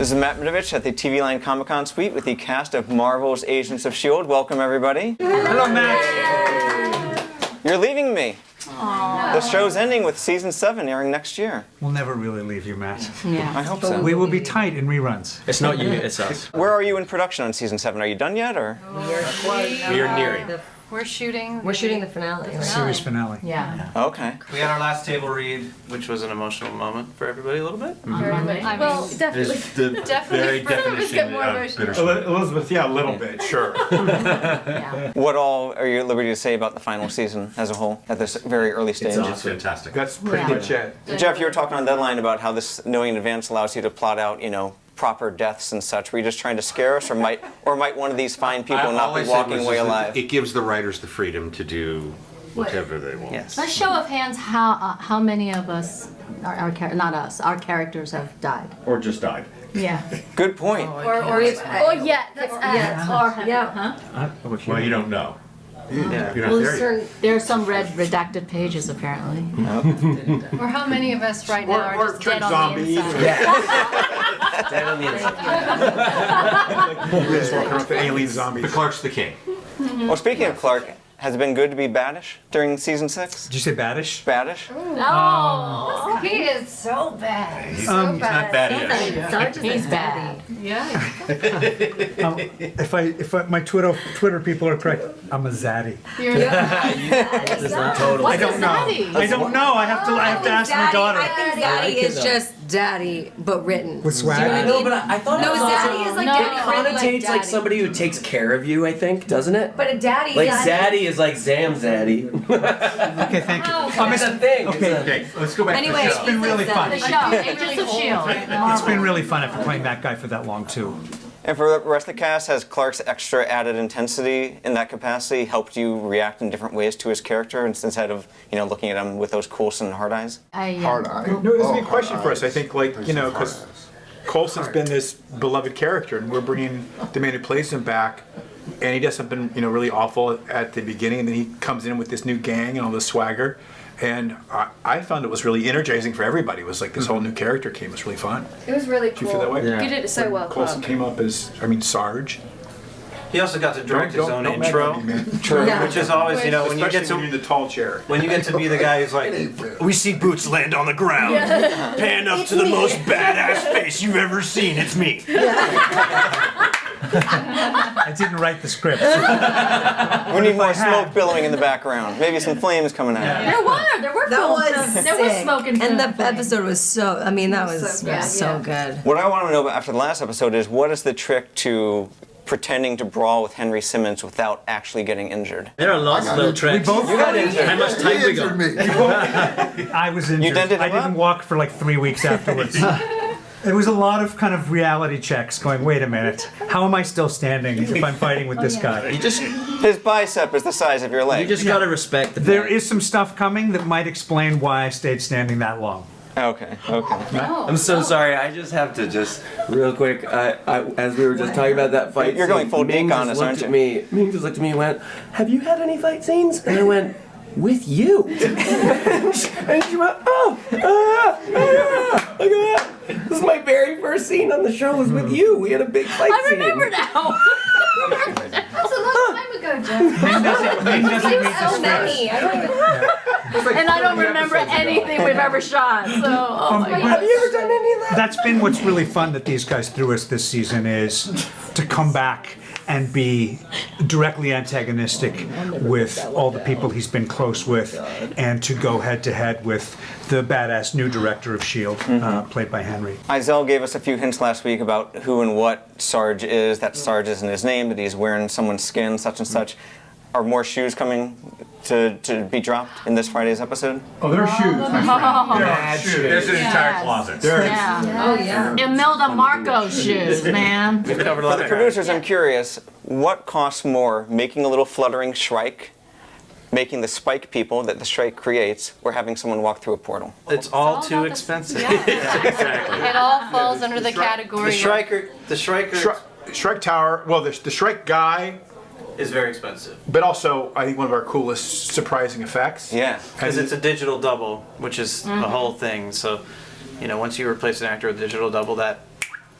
This is Matt Mitovich at the TV Line Comic-Con suite with the cast of Marvel's Agents of S.H.I.E.L.D. Welcome, everybody. Hello, Matt. You're leaving me. Aww. The show's ending with season 7 airing next year. We'll never really leave you, Matt. Yeah. I hope so. We will be tight in reruns. It's not you, it's us. Where are you in production on season 7? Are you done yet, or? We are nearing. We're shooting the finale. The series finale. Yeah. Okay. We had our last table read, which was an emotional moment for everybody a little bit. Well, definitely. The Definitely. very definition of bittersweet. Elizabeth, yeah, a little bit, sure. Yeah. What all are you at liberty to say about the final season as a whole at this very early stage? It's fantastic. That's pretty much it. Jeff, you were talking on Deadline about how this knowing in advance allows you to plot out, proper deaths and such. Were you just trying to scare us, or might one of these fine people not be walking away alive? It gives the writers the freedom to do whatever they want. Yes. A show of hands, how many of us, our characters have died? Or just died. Yeah. Good point. Yeah, that's Well, you don't know. Yeah. You're not there yet. There are some red redacted pages apparently. Or how many of us right now are just dead on the inside? Dead on the inside. We're just walking around with the alien zombies. The Clark's the king. Well, speaking of Clark, has it been good to be Baddish during season 6? Did you say baddish? Baddish? Oh, he is so bad. He's not bad yet. He's bad. Yeah. If my Twitter people are correct, I'm a zaddy. Totally. I don't know. I don't know. I have to ask my daughter. I think daddy is just daddy, but written. With swag? Do you know what I No, mean? but I thought No, it was zaddy also, is like No. daddy. it connotates like daddy. somebody who takes care of you, I think, doesn't it? But a daddy. Like yeah. zaddy is like Zam zaddy. Okay, thank you. It's a thing. Okay. Okay, let's go back Anyway, to the It's been really fun. The show, Agents of S.H.I.E.L.D. It's been really fun after playing that guy for that long, too. And for the rest of the cast, has Clark's extra added intensity in that capacity helped you react in different ways to his character instead of, looking at him with those Coulson hard eyes? Hard eye. No, this is a good question for us. I think, because Coulson's been this beloved character, and we're bringing the man who plays him back, and he does something, really awful at the beginning, and then he comes in with this new gang and all this swagger, and I found it was really energizing for everybody. It was like this whole new character came. It was really fun. It was really Did you feel that way? Yeah. You did it so well, Coulson Clark. came up as, Sarge. He also got to direct his own Don't intro, make me, man. True. which is always, when you Especially get when you're in to the tall chair. when you get to be the guy who's like, we see boots land on the ground, pan up to the most badass face you've ever seen. It's me. I didn't write the script. We need more smoke billowing in the background. Maybe some flames coming out. There were That was there was sick. smoke and And the film. episode was so. I mean, that was so good. What I want to know about after the last episode is what is the trick to pretending to brawl with Henry Simmons without actually getting injured? There are lots of little tricks. We both got injured. How much time we got? me. I was injured. dented him I didn't up? walk for like 3 weeks afterwards. It was a lot of kind of reality checks going, wait a minute, how am I still standing if I'm fighting with this guy? His bicep is the size of your leg. You just gotta respect the There fact. is some stuff coming that might explain why I stayed standing that long. Okay. I'm so sorry. I just have to real quick. As we were just talking about that fight, You're going full Ming dick on just us, looked aren't at you? me. Ming just looked at me and went, "Have you had any fight scenes?" And I went, "With you." And she went, "Oh, look at that! This is my very first scene on the show. Was with you. We had a big fight I scene." remember now. That's a long time ago, Jeff. Ming doesn't read the So script. many. I don't even. And I don't remember anything we've ever shot. So, oh my God. Have you ever done any of that? That's been what's really fun that these guys threw us this season is to come back and be directly antagonistic with all the people he's been close with and to go head to head with the badass new director of S.H.I.E.L.D., played by Henry. Izell gave us a few hints last week about who and what Sarge is. That Sarge isn't his name, that he's wearing someone's skin, such and such. Are more shoes coming to be dropped in this Friday's episode? Oh, there are shoes, my friend. There are shoes. There's an entire closet. Yeah. Oh yeah. Imelda Marco shoes, man. We've covered a For lot the of producers, I'm curious, what costs more, making a little fluttering Shrike, making the spike people that the Shrike creates, or having someone walk through a portal? It's all all too about the- expensive. Exactly. It all falls under the category. The Striker Shrike Tower, well, the Shrike guy, is very expensive but also, I think, one of our coolest surprising effects. Yeah. because it's a digital double, which is the whole thing. So, once you replace an actor with a digital double, that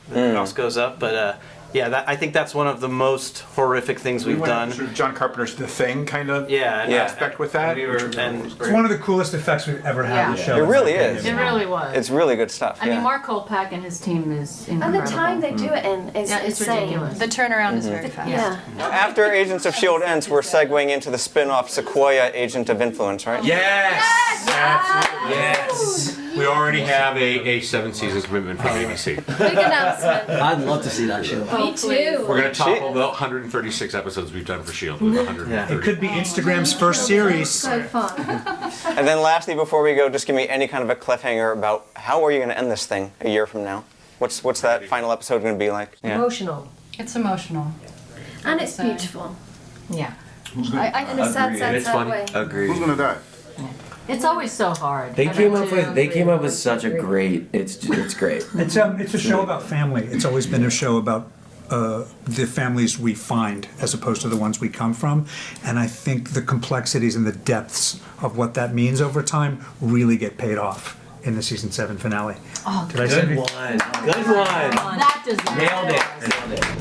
the house goes up. But I think that's one of the most horrific things we've done. Sort of John Carpenter's The Thing kind of And aspect with that. It's one of the coolest effects we've ever had in the show. It really is. It really was. It's really good stuff. I mean, Mark Kolpak and his team is incredible. And the time they do it in is it's insane. ridiculous. The turnaround is very fast. Yeah. After Agents of S.H.I.E.L.D. ends, we're segueing into the spin-off Sequoia Agent of Influence, right? Yes! Absolutely. Yes! We already have a 7-season commitment from ABC. Big announcement. I'd love to see that show. Me too. We're going to topple the 136 episodes we've done for S.H.I.E.L.D. with 130. It could be Instagram's first series. So fun. And then lastly, before we go, just give me any kind of a cliffhanger about how are you going to end this thing a year from now? What's that final episode going to be like? Yeah. Emotional. It's emotional. And it's beautiful. Yeah. In a sad way. Agreed. Who's gonna die? It's always so hard. They came up with such a great. It's great. It's a show about family. It's always been a show about the families we find as opposed to the ones we come from. And I think the complexities and the depths of what that means over time really get paid off in the season 7 finale. Oh, Did I say Good one. Good one. that does Nailed it.